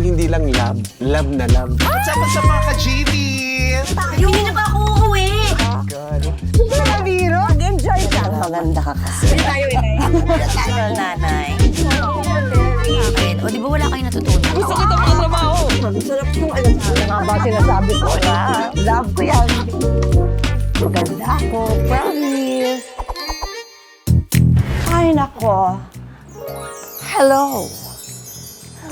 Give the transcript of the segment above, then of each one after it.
hindi lang love, love na love. What's up sa mga ka-GV? Hindi na ba ako uuwi? Hindi na biro. Mag-enjoy ka. Maganda ka kasi. Hindi tayo, inay. Tagal, nanay. Ayun, o di ba wala kayo natutunan? Gusto kita mga trabaho. Sarap yung alam mo. Ano nga ba sinasabi ko na? Love ko yan. Maganda ako. Promise. Ay, nako. Hello.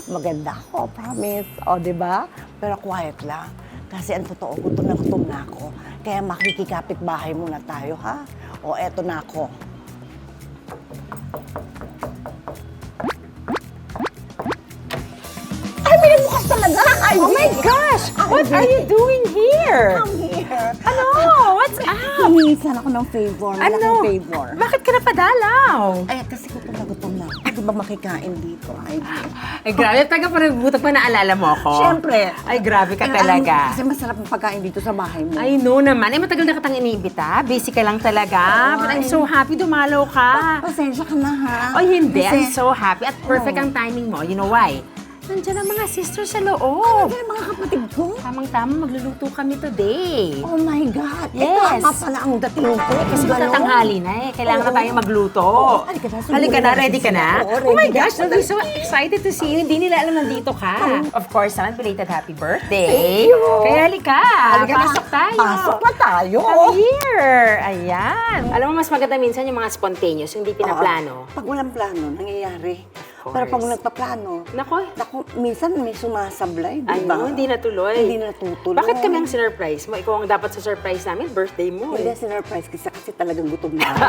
Maganda ako, promise. O, di ba? Pero quiet lang. Kasi ang totoo, gutom na ako. Kaya makikikapit bahay muna tayo, ha? O, eto na ako. Ay, binubukas talaga! Ay, Oh my gosh! What are you doing here? I'm here. Ano? What's up? Humingisan ako ng favor. Malaking favor. Bakit ka napadalaw? Ay, kasi gutom na. Pwede ba makikain dito? Ay, Ay, grabe. Taga-paragbutak pa naalala mo ako. Siyempre. Ay, grabe ka Pero talaga. Kasi masarap ang pagkain dito sa bahay mo. I know naman. Eh, matagal na kitang iniimbita. Busy ka lang talaga. But I'm so happy dumalaw ka. Pasensya ka na, ha? Oh, hindi. I'm Kasi- so happy. At perfect ang timing mo. You know why? Nandiyan ang mga sisters sa loob. Ay, mga kapatid ko. Tamang-tama, magluluto kami today. Oh my God. Yes. Ito nga pala ang dating ko. Kasi matatanghali na eh. Kailangan na Oo. tayo magluto. Halika na, Halika na, sumulit ready ka na? Oo, Oh my ready gosh, na. I'm so excited to see you. Hindi nila alam nandito ka. Of course naman, belated happy birthday. Thank you. Kaya halika, Halika na. pasok tayo. Pasok na tayo. Come here. Ayan. Alam mo, mas maganda minsan yung mga spontaneous, yung hindi pinaplano. Pag walang plano, nangyayari. Of Pero pag course. nagpaplano, Nako, minsan may sumasablay, di ay ba? no, hindi natuloy. Hindi natutuloy. Bakit kami ang sinurprise mo? Ikaw ang dapat sa surprise namin, birthday mo Hindi, eh. sinurprise kasi talagang gutom na ako.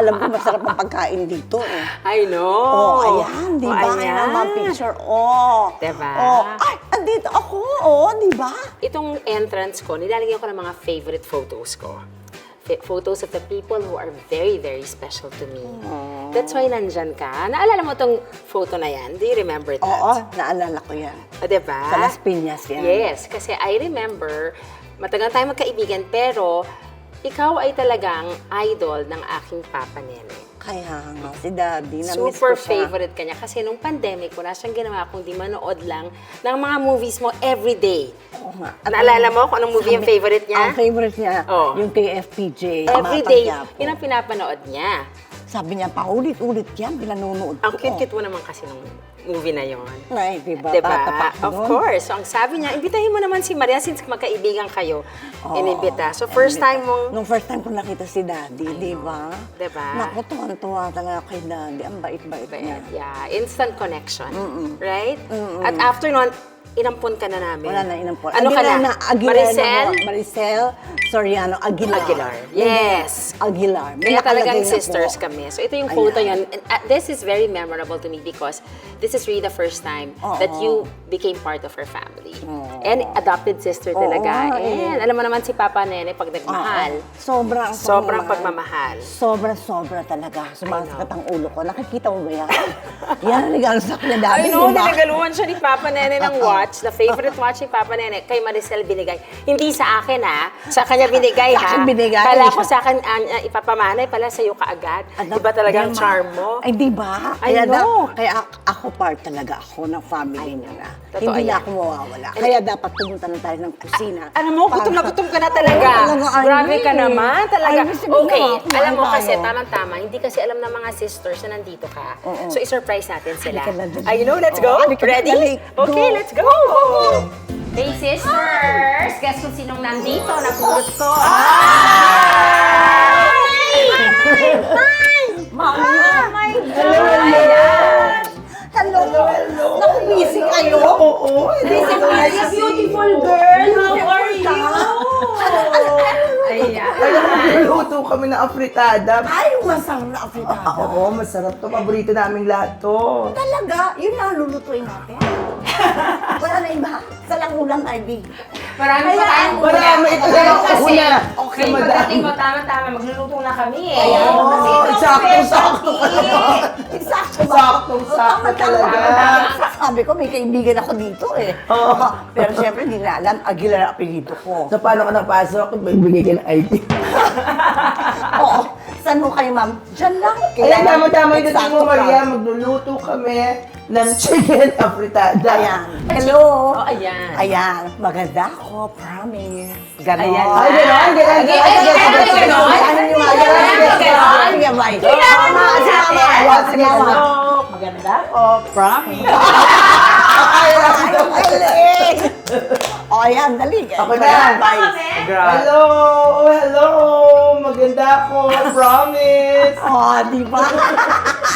Alam ko, masarap ang pagkain dito eh. I know. Oh, ayan, di ba? Oh, Ayan ang mga picture. Oh. Diba? Oh. Ay, andito ako. Oh, di ba? Itong entrance ko, nilalagyan ko ng mga favorite photos ko. Photos of the people who are very, very special to me. That's why nandyan ka. Naalala mo itong photo na yan? Do you remember that? Oo, naalala ko yan. O, diba? Sa Las Piñas yan. Yes, kasi I remember, matagal tayo magkaibigan, pero ikaw ay talagang idol ng aking Papa Nene. Kaya nga, si Daddy, na-miss Super ko siya. favorite ka niya. Kasi nung pandemic, wala siyang ginawa kundi manood lang ng mga movies mo everyday. Oo nga. Naalala mo kung anong movie yung favorite niya? Ang favorite niya, Oh. yung kay FPJ. Everyday, Mga Tagyapo. yun ang pinapanood niya. Sabi niya, paulit-ulit yan, pinanonood ko. Ang cute-cute mo naman kasi nung movie na yon. Ay, diba? Diba? Tatapak Of nun. course. So, ang sabi niya, imbitahin mo naman si Maria since magkaibigan kayo. Inimbita. So, first time mong... Nung first time ko nakita si Daddy, di ba? Diba? Naku, tuwan-tuwa talaga kay Daddy. Ang bait-bait niya. Yeah, instant connection. Right? At after nun, inampon ka na namin. Wala na inampon. Ano ka na? Maricel? Maricel Soriano Aguilar. Aguilar. Yes. Aguilar. May Kaya talagang nakalagay na sisters po. kami. So ito yung photo Ayan. yun. And, this is very memorable to me because this is really the first time that you became part of her family. And adopted sister talaga. nga eh. And alam mo naman si Papa Nene pag nagmahal. Sobrang pagmamahal. Sobra talaga. Sumasakit ang ulo ko. Nakikita mo ba yan? Yan ang regalo sa akin na Daddy. I know, di ba? niregaluhan siya ni Papa Nene ng watch. The favorite watch ni Papa Nene, kay Maricel binigay. Hindi sa akin ha, sa kanya binigay Sa ha. akin binigay. Kala ko sa akin ipapamanay pala sa'yo kaagad. Diba talagang Di ba? charm mo? Ay, di ba? I know. Kaya ako part talaga ako ng family niya na. Totoo Hindi na yan. ako mawawala. Kaya dapat pumunta na tayo ng kusina. Alam mo, gutom na gutom ka na talaga. Oo, talaga, Grabe Irene. ka naman, talaga. Ay, sige na, Okay, kumain alam mo kasi, tayo. tamang-tama, hindi kasi alam ng mga sisters na nandito ka. So, i-surprise natin sila. Halika na, dali. Ay, you know, let's go? Halika na, Ready? dali. Okay, Go. let's go! Hey, sisters! Guess kung sinong nandito? Napulot ko. Mami! Oh my Hello, God! hello! Hello! Naku, busy kayo? Oo. Busy kayo. Beautiful girl! How are you? Ayan. Luto kami ng afritada. Ay, masarap na afritada. Oo, masarap to. Paborito namin lahat to. Talaga? Yun lang lulutuin natin. Wala na iba. Sa lang ulang, Ivy. Marami pa tayong Marami ito na yung kasi, una. okay, Sa madami. pagdating mo, tama-tama, magluluto na kami eh. Oo, Kasi ito, sakto-sakto ka specialty. naman. Exacto. Saktong-sakto talaga. Sabi ko, may kaibigan ako dito eh. Oo. Pero syempre, hindi na alam, Aguilar ang apelido ko. So, paano ka napasok? Bibigay ka ng ID. Oo. Saan mo kayo, ma'am? Diyan lang. Ayan, tama-tama yung dating mo, Eksakto ka. Maria. Magluluto kami ng chicken afritada. Ayan. Hello. Oh, ayan. Ayan. Maganda ako, promise. Ganon. Ayan. Ay, gano'n, gano'n, Sige, bye. Mama, si mama. Ayan, si mama. Maganda ako, promise. Ay, ang galing. O, ayan, dali. Ako na. Hello, hello. Maganda ako, promise. O, di ba?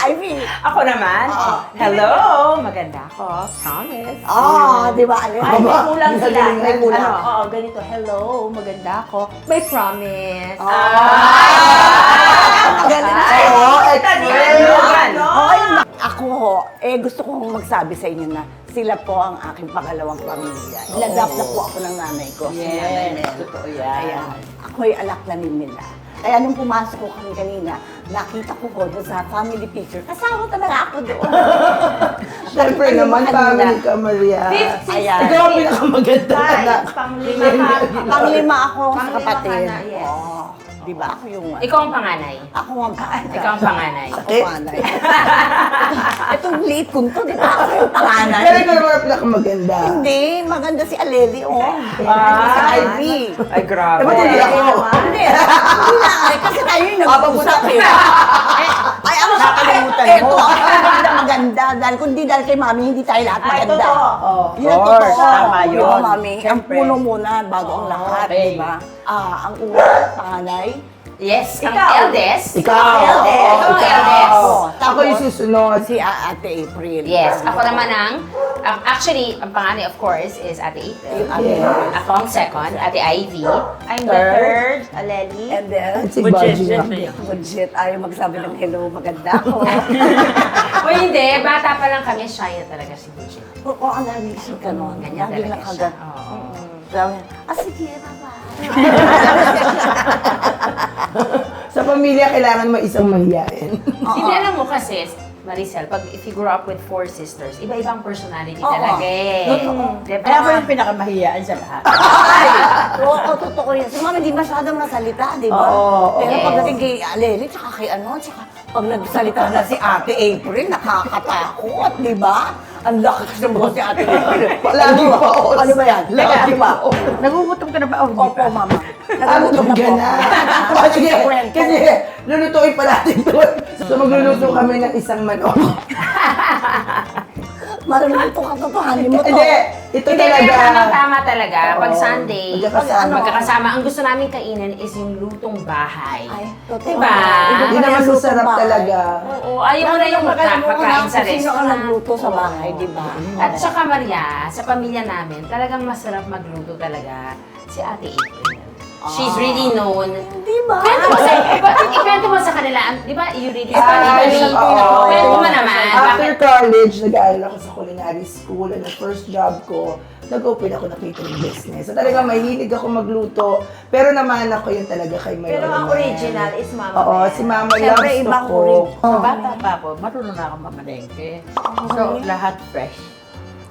I mean, Ako naman, hello, maganda ako, promise. di ba? Ay, may kulang sila. May kulang. Ano, oo, ganito, hello, maganda ako, may promise. Galing. Oo, excellent. Ako, gusto kong magsabi sa inyo na sila po ang aking pangalawang pamilya. Inadap na po ako ng nanay ko. si Nanay Mel. Totoo yan. Ayan. Ako'y anak na rin nila. Kaya nung pumasok ko kami kanina, nakita ko doon sa family picture. Kasama talaga ako doon. Siyempre naman, family ka, Maria. Ayan. Ikaw ang pinakamaganda na. Panglima ka. Panglima ako sa Panglima kapatid. ka na, yes. Oo. Di ba? Ako yung... Ikaw ang panganay. Ako ang panganay. Ikaw ang panganay. Ako panganay. Itong late kong to, di ba? Ako yung panganay. Pero ikaw naman ang pinakamaganda. Hindi, maganda si Aleli, si Ivy. Ay, grabe. Dapat hindi ako. Hindi, hindi na. Kasi tayo yung nag-uusap eh. Ay, ako nakalimutan mo. Ito, ako maganda maganda. Dahil kay mami, hindi tayo lahat maganda. Yun ang course, totoo. tama Di yun. ba, mami? Ang Siyempre. puno muna bago ang lahat, Okay. di ba? Ang una, panganay. Yes, ang Ikaw. eldest. Ikaw. Ikaw ang eldest. Ako yung susunod. Si Ate April. Yes, ako naman actually, ang panganay of course is Ate April. Ako ang second, Ate Ivy. I'm the third, Aleli. And then, Si Baji. budget, ayaw magsabi ng hello, maganda ako. O hindi, bata pa lang kami, shy na talaga si Bridget. Oo, ang nalisip ka nun. Ganyan Lagi talaga siya. nakagat. Oo. Sabi niya, sige, bye-bye. Sa pamilya, kailangan mo isang mahiyain. Hindi, alam mo kasi, Maricel, if you grow up with 4 sisters, iba-ibang personality Oo. talaga eh. Diba? Kaya ako yung pinakamahiyaan sa lahat. Oo, totoo yan. Si mama hindi masyadong nasalita, di ba? Oo, Pero yes. pagdating kay Aleli, tsaka kay tsaka pag nagsalita na si Ate April, nakakatakot, di ba? Ang lakas ng boses si Ate April. Lagi pa. Ano ba yan? Lagi pa. Nagugutom ka na ba? Hindi Opo, pa. mama. Ano Nagugutom ka na? Kasi lulutuin pa natin to. So magluluto kami ng isang manok. Marunong ka totohanin mo to. Hindi, ito Hindi, talaga. pero tamang-tama talaga. Pag Oo. Sunday, Magkakasama. magkakasama. Ang gusto namin kainin is yung lutong bahay. Ay, totoo. Diba? Hindi naman masarap talaga. Oo, ayaw mo na yung pagkain sa Sino ang restaurant. nagluto sa bahay, di ba? At saka Maria, sa pamilya namin, talagang masarap magluto talaga si Ate April. She's really known. Di ba? Ikwento mo sa kanila, di ba, you really study Ay, Kwento mo naman. After Bakit? college, nag-aaral ako sa culinary school and the first job ko, nag-open ako ng catering business. So talagang mahilig ako magluto, pero naman ako yun talaga kay Mayor. Pero ang original is Mama Oo, Mel. si Mama Siyempre, loves ibang ko. uri. Sa bata pa ako, marunong na ako mamalengke. So, lahat fresh.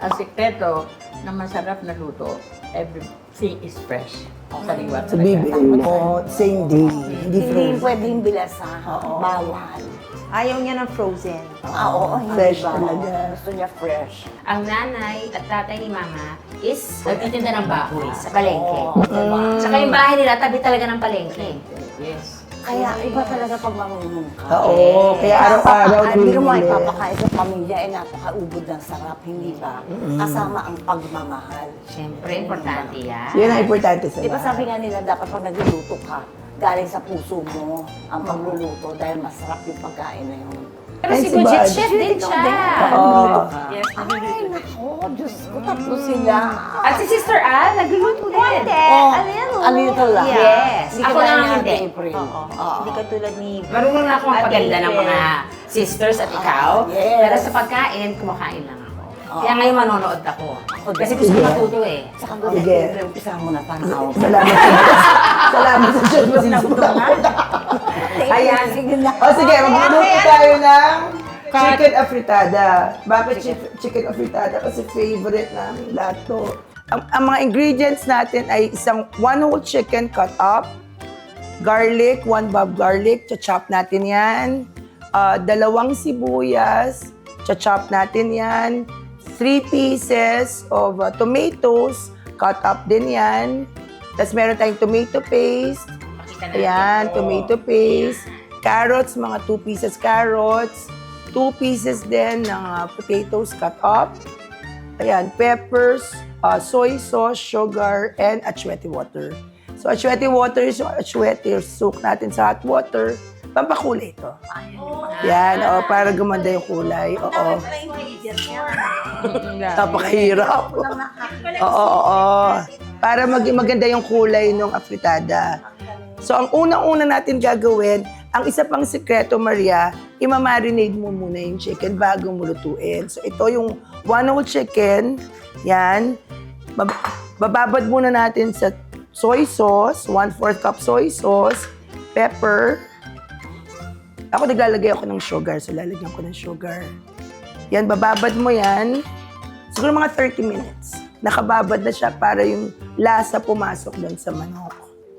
Ang sikreto na masarap na luto, everything is fresh. Sariwa So talaga. bibili mo, same day, hindi Hindi frozen. pwedeng bilasan. Bawal. Ayaw niya ng frozen. Oo, hindi Fresh ba? talaga. Gusto niya fresh. Ang nanay at tatay ni Mama is nagtitinda ng baboy sa palengke. Tsaka yung bahay nila, tabi talaga ng palengke. Yes. Kaya iba talaga pag marunong ka. Oo, kaya araw-araw Hindi mo bumibili. ipapakain sa pamilya ay napakaubod ng sarap, hindi ba? Kasama ang pagmamahal. Siyempre, importante yan. Yun ang importante sa Di ba lahat. sabi nga nila, dapat pag nagluluto ka, galing sa puso mo ang pagluluto dahil masarap yung pagkain na yun. Pero Ay, si si Bridget, Bad. chef din siya. Oo. Yes, Ay, nako, Diyos ko, tatlo sila. At si Sister Al, nagluluto din. Oh, ano yan? ano yun lang? Yes. Hindi Ako ka lang na hindi. April. Oo. Oo. Hindi katulad ni... Marunong na ako magpaganda ng mga sisters at ikaw. yes. Pero sa pagkain, kumakain lang ako. Kaya ngayon manonood ako. Kasi gusto ko matuto eh. Saka doon, Sige. April, umpisa mo na parang Salamat sa Diyos. Salamat sa Diyos. Masisimulan ko. Ayan, sige na. O sige, magluluto tayo ng chicken afritada. Bakit chicken afritada? Kasi favorite namin lahat to. Ang mga ingredients natin ay isang 1 whole chicken cut up, garlic, 1 bulb garlic, chop natin yan. 2 sibuyas, chop natin yan. 3 pieces of tomatoes, cut up din yan. Tapos meron tayong tomato paste. Ayan, tomato paste. Carrots, mga 2 pieces carrots. 2 pieces din ng potatoes cut up. Ayan, peppers, soy sauce, sugar, and achwete water. So, achwete water is yung achwete, soak natin sa hot water. Pampakulay ito. Yan, para gumanda yung kulay. Oo. Napakahirap. Oo. Para maganda yung kulay ng afritada. So, ang unang-una natin gagawin, ang isa pang sekreto, Maria, imamarinate mo muna yung chicken bago mo lutuin. So, ito yung 1 whole chicken. Yan. Bababad muna natin sa soy sauce, 1/4 cup soy sauce, pepper. Ako naglalagay ako ng sugar, so lalagyan ko ng sugar. Yan, bababad mo yan. Siguro mga 30 minutes. Nakababad na siya para yung lasa pumasok doon sa manok.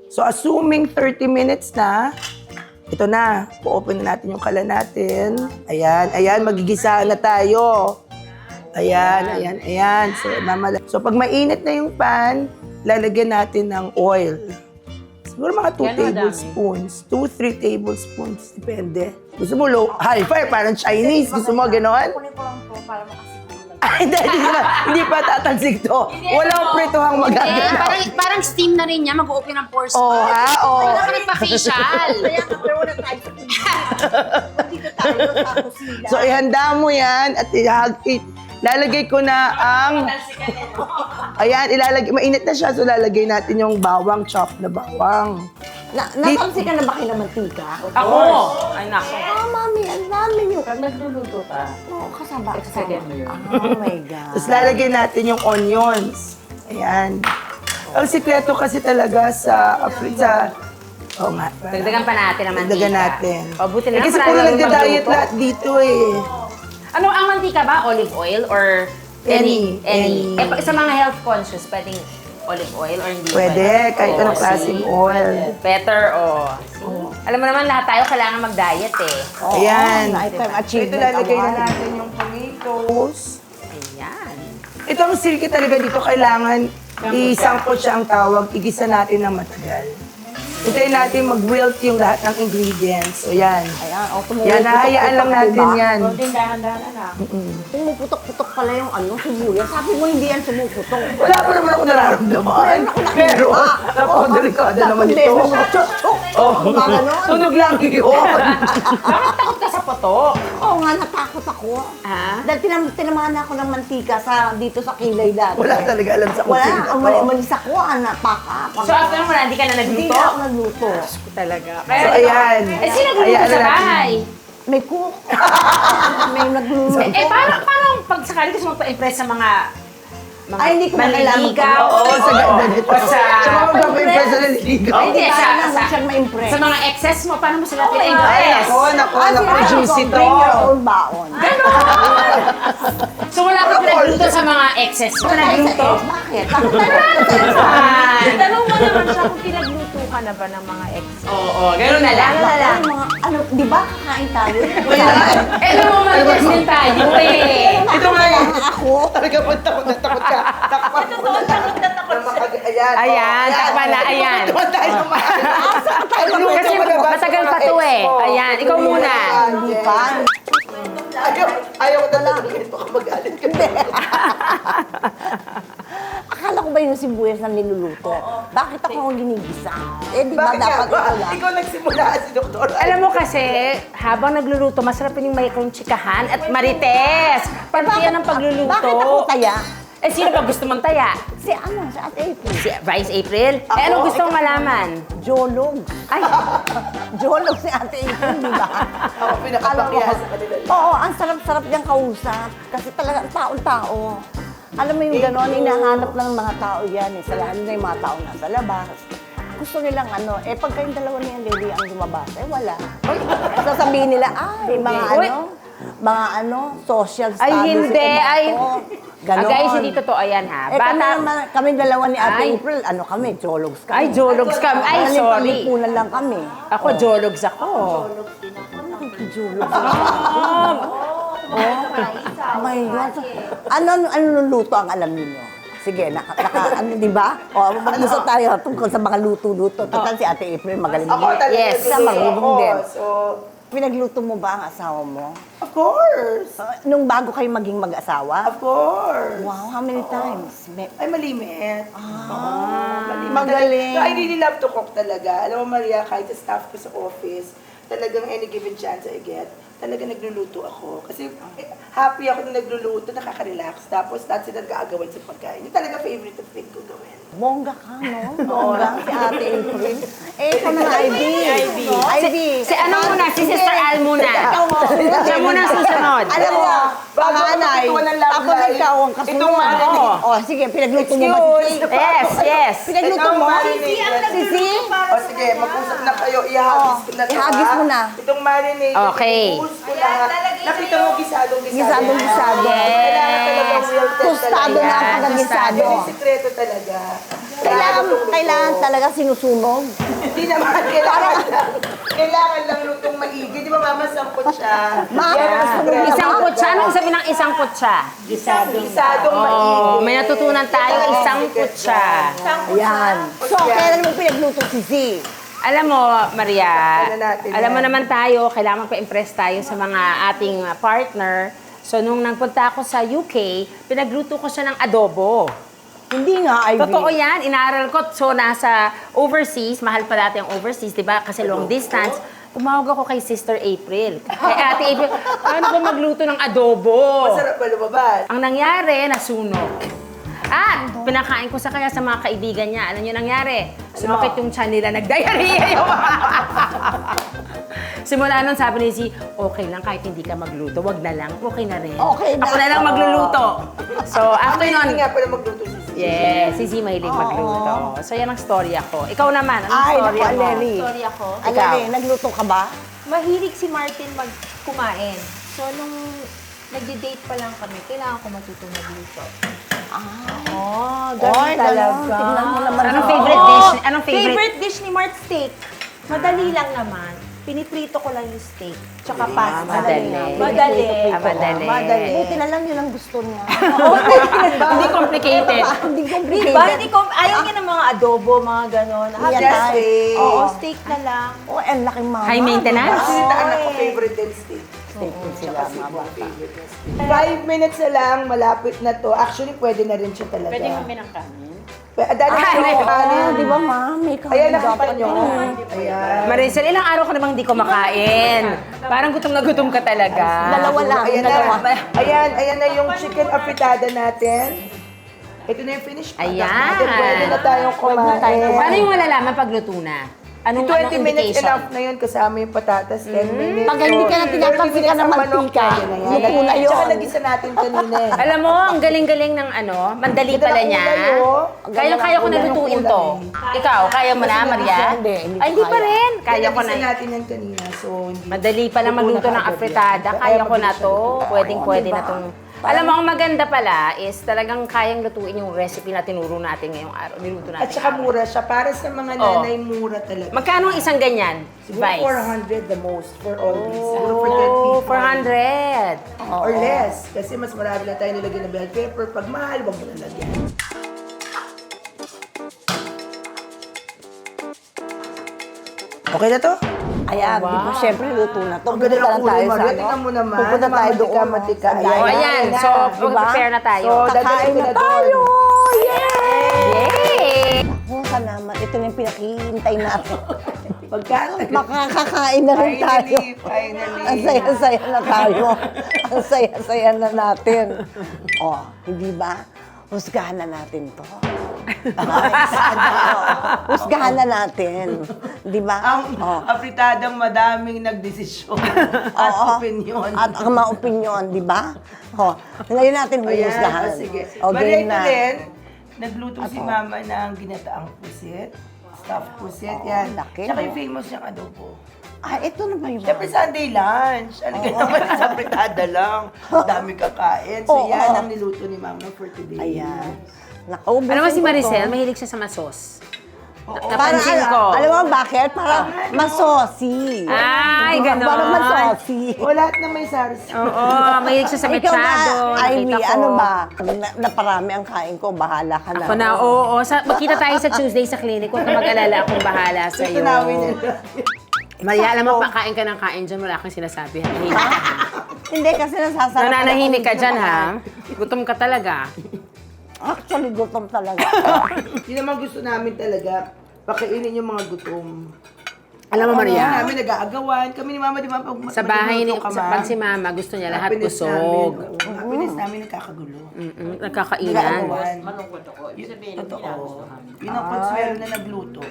So, assuming 30 minutes na, ito na, po-open na natin yung kalan natin. Ayan, magigisa na tayo. Ayan. So, pag mainit na yung pan, lalagyan natin ng oil. Siguro mga 2 tablespoons. 2-3 tablespoons. Depende. Gusto mo low, high fire, parang Chinese. Gusto mo gano'n? Kunin ko lang po para makasiguro. Hindi pa tatalsik to. Walang prituhang magaganap. Parang steam na rin niya, mag-open ng pores. Oo. Wala ka nagpa-facial. Kaya nga, pero wala tayo sa dito tayo sa kusina. So, ihanda mo yan at lalagay ko na ang... Ayan, mainit na siya, so lalagay natin yung bawang, chop na bawang. Napansin ka na ba kayo ng mantika? Ako! Ay, nako. Mami, ang dami niyo. Pag nagluluto ka, Oo, kasama. excited mo yun. Oh my God. Tapos lalagay natin yung onions. Ayan. Ang sikreto kasi talaga sa Africa. Oo nga. Dagdagan pa natin ang mantika. Dagdagan natin. O, buti na lang Kasi marami kung yung nagda-diet magluto. lahat dito eh. Ano, ang mantika ba? Olive oil or Any. Sa mga health conscious, pwedeng olive oil or hindi Pwede, kahit anong klaseng oil. Better o... Alam mo naman, lahat tayo kailangan mag-diet eh. Ayan. Lifetime Ito achievement lalagay na award. natin yung tomatoes. Ayan. Ito ang silky talaga dito, kailangan isangkot siya ang tawag, igisa natin ng matagal. Hintayin natin mag-wilt yung lahat ng ingredients. So yan. Ayan, Yan, nahayaan lang natin yan. Konting dahan-dahan na. Pumuputok-putok pala yung sibuyas. Sabi mo hindi yan sumuputok. Wala pa naman ako nararamdaman. Pero, napakadelikada naman ito. Tunog lang yun. Bakit takot ka sa putok? Oo nga, natakot ako. Ha? Dahil tinamahan ako ng mantika dito sa kilay dati. Wala talaga alam sa Wala, kusina ang to. malis ako, napaka. So after mo, hindi ka na Hindi nagluto? na ako nagluto. Talaga. So, ayan. Eh, sino nagluto Ayan sa na natin. bahay? May cook. May nagluluto. Paano pag sakali gusto mo pa-impress sa mga Ay, hindi ko na kailangan manliligaw? Oo, sa ganda nito. O sa... Sa mga gagawin sa naliligaw. Ay, hindi, Para lang siyang ma-impress. sa mga exes mo, paano mo sila Ay, pina-impress? nako, juicy to. Bring your own baon. So wala ka pinagluto sa mga exes mo? Nagluto? Bakit? Tanong mo naman siya kung pinagluto ka na ba ng mga ex. Oo, gano'n na lang. Di ba kakain tayo? Eh, lumamagdas din tayo eh. Ito nga yun. Ako. Talaga po, takot na takot ka. Takpan mo. Ayan. Ayan, takpan na, ayan. Takpan tayo naman. Kasi matagal pa to eh. Ayan, ikaw muna. Hindi pa. Ayaw ko talaga ito ka magalit ka. Akala ko ba yung sibuyas na niluluto? Bakit ako ang ginigisa? Eh, di ba Bakit dapat nga? ito lang? Ikaw nagsimula si Doktor. Alam mo kasi, habang nagluluto, masarap yung may chikahan at marites. Parte yan ng pagluluto. Bakit ako taya? Eh, sino ba gusto mong taya? Si Ate April. Si Vice April? Eh, anong gusto mong malaman? Jolog. Ay, Jolog si Ate April, di ba? Ako pinakapakiyahan sa kanila. Oo, ang sarap-sarap niyang kausap. Kasi talagang tao-tao. Alam mo yung gano'n, hinahanap lang ng mga tao yan. Sa lalo na yung mga tao nasa labas. Gusto nilang pag kayong dalawa niyan, Lily, ang lumabas, wala. Sasabihin nila, mga social Ay, status. hindi. Ay, Ganon. Guys, hindi totoo yan ha. Kami dalawa ni Ate Ay. April, kami, jologs kami. Ay, jologs kami. Ay, sorry. Palipunan lang kami. Ako, jologs ako. Jologs. Oh my God. Ano luto ang alam niyo? Sige, di ba? O, mag-usap tayo tungkol sa mga luto-luto. Total si Ate April, magaling Ako din. talaga. Yes. Siya marunong Ako, din. So, Pinagluto mo ba ang asawa mo? of course. Nung bago kayo maging mag-asawa? Of course. Wow, how many times? Ay, malimit. Malimit. Magaling. So, I really love to cook talaga. Alam mo, Maria, kahit sa staff ko sa office, talagang any given chance I get, talaga nagluluto ako. Kasi happy ako na nagluluto, nakaka-relax. Tapos, lahat sila nag-aagawan sa pagkain. Yung talaga favorite of thing ko gawin. Bongga ka, no? Bongga. Si Ate April. Ikaw na nga, Ivy. Ivy. Si ano muna? Si Sister Al muna. Siya muna ang susunod. Alam mo, panganay. Bago ng love Tapos life, ikaw ang kasunod. itong marinade. Oh, sige, pinagluto mo ba si Sisi? Yes, yes. Pinagluto mo? Sisi? O sige, mag-usap na kayo. Ihagis ko na to. ihagis mo na. Itong marinade. Okay. i-pulse ko lahat. Nakita mo gisadong-gisado. Gisadong-gisado. Kailangan talaga well tested Tostado na ang pagkagisado. Yan yung sikreto talaga. Kailangan talaga sinusunog. Hindi naman, kailangan lang lutong maigi. Di ba mama, sampot siya? Isang kutsa. Anong sabi ng isang kutsa? Gisadong maigi. Oh, may natutunan tayo, isang kutsa. Ayan. So, kailan mo pinagluto si Sisi? Alam mo, Maria, Ano natin alam mo yan? naman tayo, kailangan pa-impress tayo sa mga ating partner. So, nung nagpunta ako sa UK, pinagluto ko siya ng adobo. Hindi nga, Ivy. Totoo yan, inaaral ko. So, nasa overseas, mahal pa dati ang overseas, di ba? Kasi long distance. Tumawag ako kay Sister April. Kay Ate April, paano ba magluto ng adobo? Masarap ba lumabas? Ang nangyari, nasunog. At pinakain ko sa kaya sa mga kaibigan niya. Ano yung nangyari? Sumakit yung tiyan nila, nag-diarrhea yung Simula nun, sabi ni Z, okay lang kahit hindi ka magluto, wag na lang, okay na rin. Okay na. Ako na lang magluluto. So, after Hindi nun, nga pala magluto si Sisi. yes, si Z mahilig magluto. So, yan ang story ako. Ikaw naman, anong Ay, story naku, mo? Aleri. Sorry ako. Aleri, nagluto ka ba? Mahilig si Martin kumain. So, nung nagde-date pa lang kami, kailangan ko matuto magluto. Oh, ganun talaga. Tignan mo naman. Anong favorite dish? Anong favorite? Favorite dish ni Mart, steak. Madali lang naman. Piniprito ko lang yung steak. Tsaka pasta. Madali. Madali. Madali. Madali. Buti na lang yun ang gusto niya. Hindi complicated. Hindi Diba? complicated. Hindi ko, ayaw niya ng mga adobo, mga ganon. Yan Just tayo. steak. Oo, steak na lang. Oh, ang laking mama. High maintenance? Kasi anak ko favorite din steak. Steak din sila, mama. 5 minutes na lang, malapit na to. Actually, pwede na rin siya talaga. Pwede kami ng kanin. Dahil Oh, di ba, ma? May Ayan, kanin nakita dapat nyo. yun. Ayan. Maricel, ilang araw ka namang di kumakain. Parang gutom na gutom ka talaga. Dalawa lang, Ayan dalawa. na. Ayan na yung chicken afritada natin. Ito na yung finished product Ayan. natin. Pwede na tayong kumain. Paano yung malalaman pag luto na? Anong 20 minutes indication? enough na yun kasama yung patatas, 10 minutes. Pag hindi ka na tinapansin ka ng mantika, luto na yun. Tsaka nagisa natin kanina eh. Alam mo, ang galing-galing ng ano, mandali Ganda pala ng niya. kulay, oh. Kaya ko na Ganda ng lutuin kulay. to. Ikaw, kaya mo na, Maria? Hindi Ay, hindi ko pa kaya. rin. Kaya ko Nagisa na. natin yan kanina, so hindi. Madali pala magluto ng afritada. Kaya ko na to. Pwedeng-pwede na tong... Alam mo, ang maganda pala is talagang kayang lutuin yung recipe na tinuro natin ngayong araw. Niluto natin. At saka mura siya. Para sa mga nanay, mura talaga. Magkano ang isang ganyan? Siguro Vice. 400 the most for all these. Siguro for 10 Oh, people. 400. Or less. Kasi mas marami na tayo nilagyan ng bell pepper. Pag mahal, wag mo na lagyan. Okay na to? Ayan, di ba, syempre luto na to. Ang ganda ng Pupunta kulay, lang tayo sa Maria. ano. Tingnan mo naman. Pupunta tayo doon. Matika. Sa O, diner. ayan. So, Diba? mag-prepare na tayo. So, dadalhin Kakain ko na na tayo! doon. Yay! Yay! Ako ka naman, ito na yung pinakihintay natin. Pagkatagal. Makakakain na rin tayo. Finally. Ang saya-saya na tayo. Ang saya-saya na natin. Oh, hindi ba? Husgahan na natin to. Husgahan na natin. Di ba? Ang apritadang madaming nagdesisyon at Oo. opinion. At ang mga opinion, di ba? Oh, ngayon natin huhusgahan. Sige. O, Maria, game ito na. din, nagluto si Mama ng ginataang pusit, stuffed pusit, yan. laki, Tsaka no? yung famous niyang adobo. Ito na ba yung... Siyempre Sunday lunch. Ano ka naman sa fritada lang. Dami kakain. So Oo. yan ang niluto ni Mama for today. Ayan. Alam mo si Maricel, mahilig siya sa masos. Parang, Napansin ko. alam mo bakit? Parang masosi. Ay, ganon. Parang masosi. O lahat na may saris. Oo, mahilig siya sa Ikaw ba, mechado. Ivy, nakita ko. ano ba? Naparami ang kain ko, bahala ka na. Ako na, oo. Magkita tayo sa Tuesday sa clinic. Huwag ka mag-alala, akong bahala sa'yo. Tunawin nila. Maria, alam mo, kain ka ng kain dyan, wala kang sinasabi. Tahimik ka. Hindi kasi nasasarap. Nananahimik ka dyan, ha? Gutom ka talaga. Actually, gutom talaga. Yun naman gusto namin talaga, pakainin yung mga gutom. Alam mo, Maria, Kami nag-aagawan. Kami ni Mama, di ba? sa bahay ni pag si Mama, gusto niya lahat busog. Happiness namin nagkakagulo. Nagkakainan. Nag-aagawan. Malungkot ako. Ibig sabihin, hindi Totoo. nagustuhan. Yun ang consuelo na nagluto.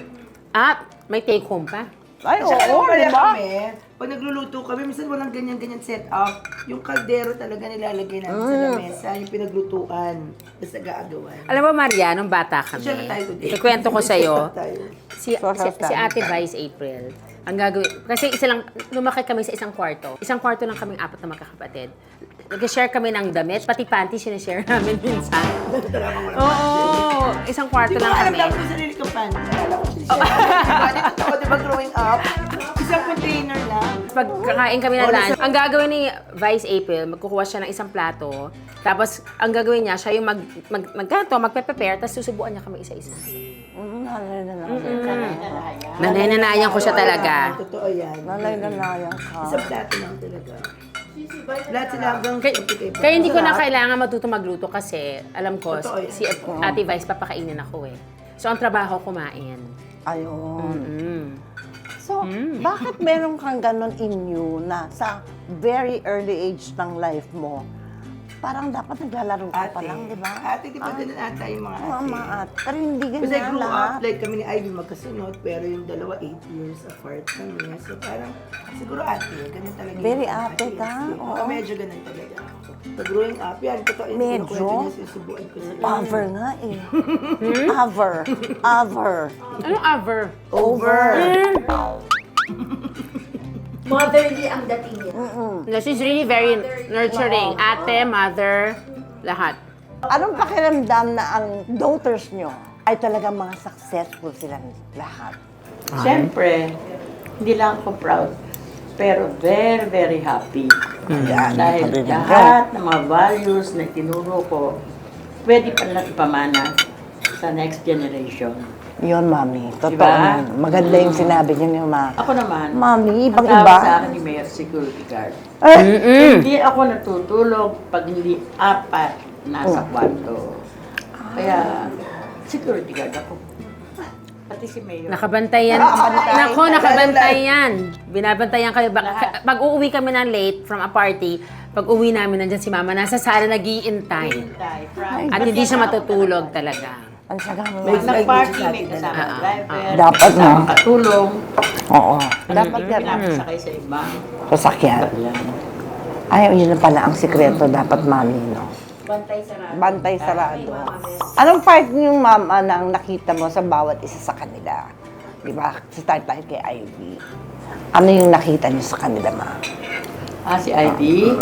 At may take home pa. Ay, Tsaka oo, kaya di ba? kami, pag nagluluto kami, minsan walang ganyan-ganyan set up. Yung kaldero talaga nilalagay namin sa lamesa, yung pinaglutuan, tapos nag-aagawan. Alam mo, Maria, nung bata kami, Share tayo today. ikwento ko sa'yo, Tayo. si Ate Vice April, ang gagawin, kasi lumaki kami sa isang kwarto. Isang kwarto lang kaming apat na magkakapatid. Nag-share kami ng damit, pati panty sinishare namin minsan. Oo, isang kwarto Di ba lang alam kami. lang kung sarili ko pan? Alam ko siya. Diba? Totoo, di ba growing up? Isang container lang. Pag kakain kami ng lunch, ang gagawin ni Vice April, magkukuha siya ng isang plato, tapos ang gagawin niya, siya yung magpe-prepare, tapos susubuan niya kami isa-isa. Nanay-nanayan ko siya talaga. Totoo yan. Nalay-nalayan ka. Isang plato lang talaga. Lahat sila hanggang Kaya hindi ko na kailangan matuto magluto kasi alam ko, Totoo yan. si Ate Vice papakainin ako eh. So, ang trabaho, kumain. Ayun. Mm. So, bakit meron kang ganon in you na sa very early age ng life mo, parang dapat naglalaro ka pa lang, di ba? Ate, di ba ganun ata yung mga ate? Mama at, pero hindi Kasi I ganyan grew lahat. up, like kami ni Ivy magkasunod, pero yung dalawa 8 years apart kami. So parang, siguro ate, ganun talaga. Very yung ate ka? Oo, Oo. medyo ganun talaga. So growing up, yan, totoo yung Medyo? kinukwento niya, susubuan ko sila. Over nga eh. Over. Over. Anong ever? Over. Motherly ang dating niya. No, she's really very nurturing. Ate, mother, lahat. Anong pakiramdam na ang daughters nyo ay talagang mga successful silang lahat? Siyempre, hindi lang ako proud, pero very, very happy. Dahil lahat ng mga values na tinuro ko, pwede pa lang ipamana sa next generation. Yun, Mami. Totoo Diba? yan. Maganda yung sinabi niyo, Ma. Ako naman, Mami, ang tawag ibang-iba. sa akin ni Mayor Security Guard. Mm-mm. Hindi ako natutulog pag hindi apat nasa kwarto. Kaya, security guard ako. Pati si Mayor. Nakabantay yan. Nako, nakabantay yan. Binabantayan kayo. Pag uuwi kami ng late from a party, pag uwi namin nandyan si Mama, nasa sala nag-iintay. At hindi siya matutulog talaga. Ang saga mo. Nag-party, may kasama driver, Dapat na. kasama katulong, Oo. Dapat ka pinapasakay sa iba. sasakyan. Yan. Ay, yun na pala ang sikreto. Dapat, Mami, no? Bantay sarado. Anong part niyo, Mama, nang nakita mo sa bawat isa sa kanila? Di ba? Start tayo kay Ivy. Ano yung nakita niyo sa kanila, Ma? Si Ivy,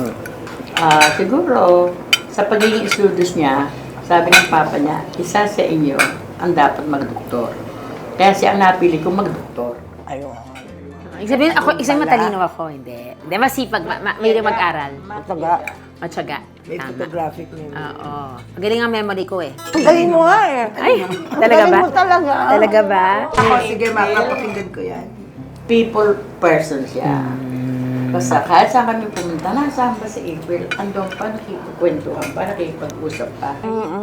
siguro, sa pagiging studios niya, sabi ng papa niya, isa sa inyo ang dapat magdoktor. Kaya siya ang napili kong magdoktor. Ayun. Ibig sabihin, ako, isang matalino ako, hindi. Hindi, masipag, may mag-aral. Taga. Matyaga. May Tama. photographic memory. Oo. Magaling ang memory ko eh. Ang galing mo nga eh. Ay, talaga Ang ba? galing mo talaga. Talaga ba? Ako, sige, mapapakinggan ko yan. People person siya. Basta kahit saan kami pumunta, nasaan ba si April? Andun pa, nakikipagkwentuhan pa, nakikipag-usap pa.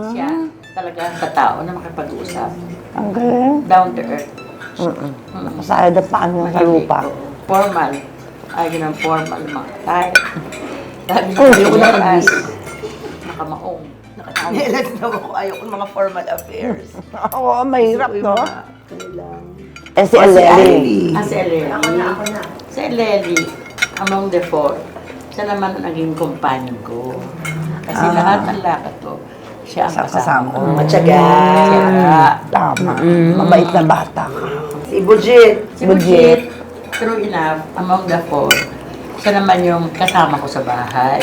Siya talaga katao na makipag-usap. Ang galing. Down to earth. Nakasaya na paano sa lupa. Formal. Ayaw ng formal mga tayo. Sabi ko, ayaw ko na kagis. Nakamaong. Nakachinelas daw ako, ayaw ko ng mga formal affairs. Oo, mahirap, Gusto ko no? yung mga kanilang... Eh, si Eleni. Si Eleni. Si Eleni, among the four, siya naman ang naging companion ko. Kasi lahat ng lakad ko, siya ang kasama ko. Matyaga. Kaya, Tama. Mabait na bata ka. Si Bujit. si Bujit, true enough, among the four, siya naman yung kasama ko sa bahay.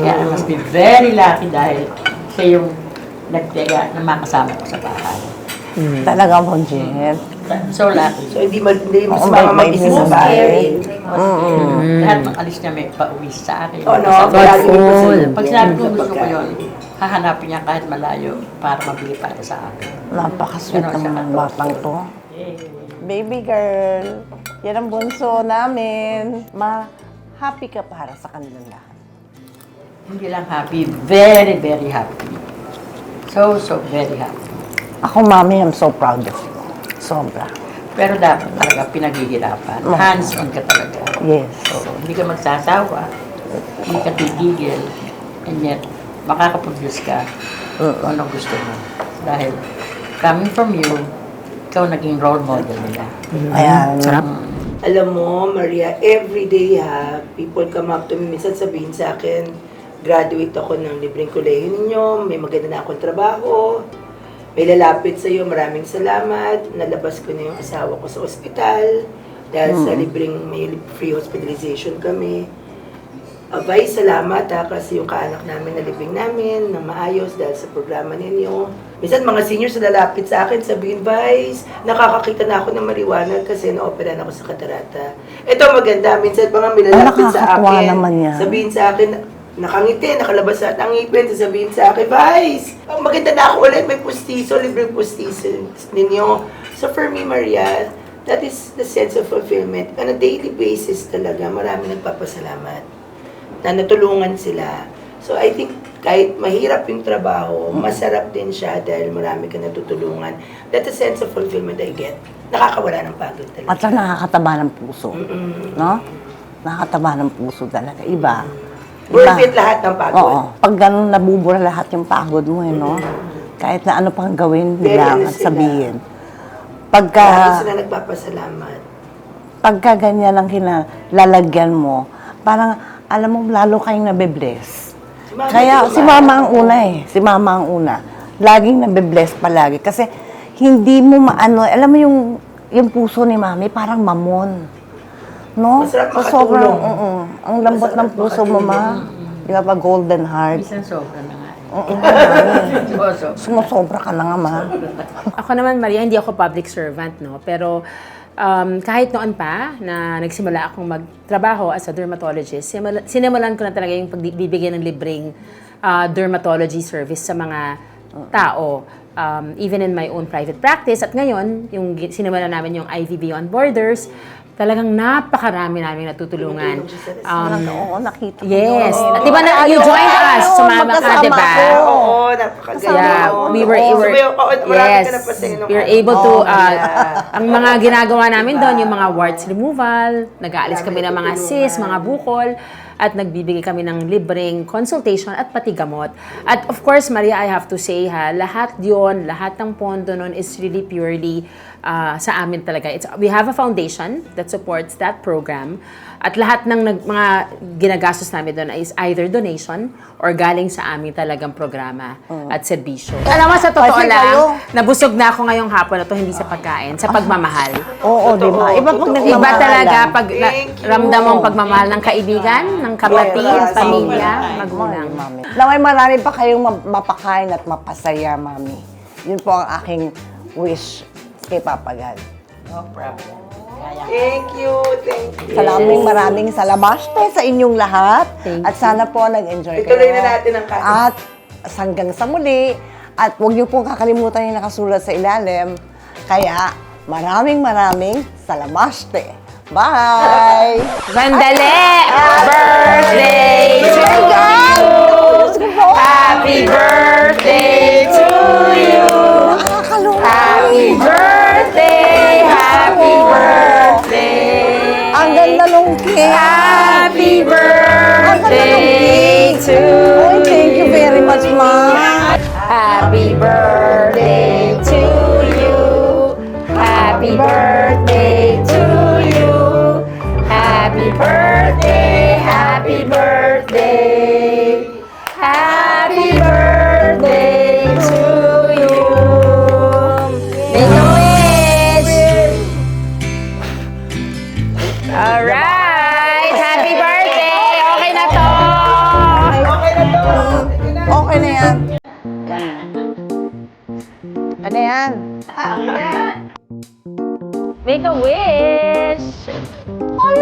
Kaya I must be very lucky dahil siya yung nagtega na makasama ko sa bahay. Talaga mo, Jen. So lucky. So, hindi mas Oo, mama may mag-isa sa business bahay. Lahat ng alis niya may pauwi sa akin. Oo, no? Sabi- Palagi may pasalubong Pag sinabi ko sa gusto ko pagkain. yun, hahanapin niya kahit malayo para mabili para sa akin. Napaka-sweet Ganon siya ng ka- batang to. Baby girl, yan ang bunso namin. Happy ka para sa kanilang lahat. Hindi lang happy, very, very happy. So, very happy. Ako, mami, I'm so proud of you. Sobra. Pero dapat talaga pinaghihirapan. Hands-on ka talaga. Yes. So, hindi ka magsasawa, hindi ka tigigil, and yet, makakaproduce ka kung anong gusto mo. Dahil, coming from you, ikaw naging role model nila. Ayan. Alam mo, Maria, everyday people come up to me. Minsan sabihin sa akin, graduate ako ng libreng kolehiyo ninyo, may maganda na akong trabaho, may lalapit sa iyo, maraming salamat, nalabas ko na yung asawa ko sa ospital, dahil sa may free hospitalization kami. Abay, salamat kasi yung kaanak namin na libing namin, na maayos dahil sa programa ninyo. Minsan mga seniors na lalapit sa akin, sabihin, Vice, nakakakita na ako ng maliwanag kasi na-operan ako sa katarata. Ito maganda, minsan pa nga may lalapit sa nakakatuwa akin, naman yan. sabihin sa akin, nakangiti, nakalabas at ang ngipin, sabihin sa akin, Vice, ang maganda na ako ulit, may pustiso, libreng pustiso ninyo. So for me, Maria, that is the sense of fulfillment. On a daily basis talaga, marami nagpapasalamat na natulungan sila. So I think kahit mahirap yung trabaho, masarap din siya dahil marami ka natutulungan. That a sense of fulfillment I get. Nakakawala ng pagod talaga. At saka nakakataba ng puso. No? Nakakataba ng puso talaga. Iba. Worth it lahat ng pagod. Oo. Pag ganun nabubura lahat yung pagod mo, no? Kahit na ano pang gawin Very nila ano at sila. sabihin. Marami Pagka sila nagpapasalamat. ganyan ang lalagyan mo, parang alam mo, lalo kayong nabe-bless. Mama, Kaya di ba? si mama ang una eh. Si mama ang una. Laging nabe-bless palagi. Kasi hindi mo maano, alam mo yung puso ni mami, parang mamon. No? Masarap So, sobrang, makatulong. ang lambot Masarap ng puso mo, ma. You have a golden heart. Minsan sobra na nga. Oo, sumusobra ka na nga, ma. Ako naman, Maria, hindi ako public servant, no? Pero kahit noon pa na nagsimula akong magtrabaho as a dermatologist, sinimulan ko na talaga yung pagbibigay ng libreng dermatology service sa mga tao. Even in my own private practice. At ngayon, yung sinimulan namin yung IV Beyond Borders, talagang napakarami namin natutulungan. Oo, nakita ko. Yes. yun. At diba na, you joined us, sumama ka, magkasama diba? ako. Oo, napakaganda. Yeah, we were Marami ka na pa sa inyo. we were able to, ang mga ginagawa namin doon, yung mga warts removal, nag-aalis kami ng mga cysts, mga bukol, at nagbibigay kami ng libreng consultation at pati gamot. At of course, Maria, I have to say lahat yon, lahat ng pondo nun is really purely sa amin talaga. We have a foundation that supports that program. At lahat ng mga ginagastos namin doon is either donation or galing sa amin talagang programa at serbisyo. Alam mo, sa totoo Kasi lang, kayo- nabusog na ako ngayong hapon na to, hindi sa pagkain, sa pagmamahal. Oo, di ba? Iba pag Totoo. Iba nagmamahalan. talaga pag Thank you. ramdam mo ang pagmamahal ng kaibigan, ng kapatid, Yes, pamilya, sobra. magulang. Mami. Naway marami pa kayong mapakain at mapasaya, Mami. Yun po ang aking wish kay Papa God. No problem. Thank you. Maraming salamaste sa inyong lahat. At sana po nag-enjoy kayo. Ituloy na natin ang kain. At hanggang sa muli. At huwag niyo pong kakalimutan yung nakasulat sa ilalim. Kaya maraming salamaste. Bye! Vandale! Birthday to you! Happy birthday to you! Happy birthday! Happy birthday! Ang ganda nung cake! Happy birthday to Oh, thank you very much, Ma. Happy birthday to you. Happy birthday to you. Happy birthday, happy birthday. Happy birthday to you. Make a wish. Ano yan? Make a wish! Oh,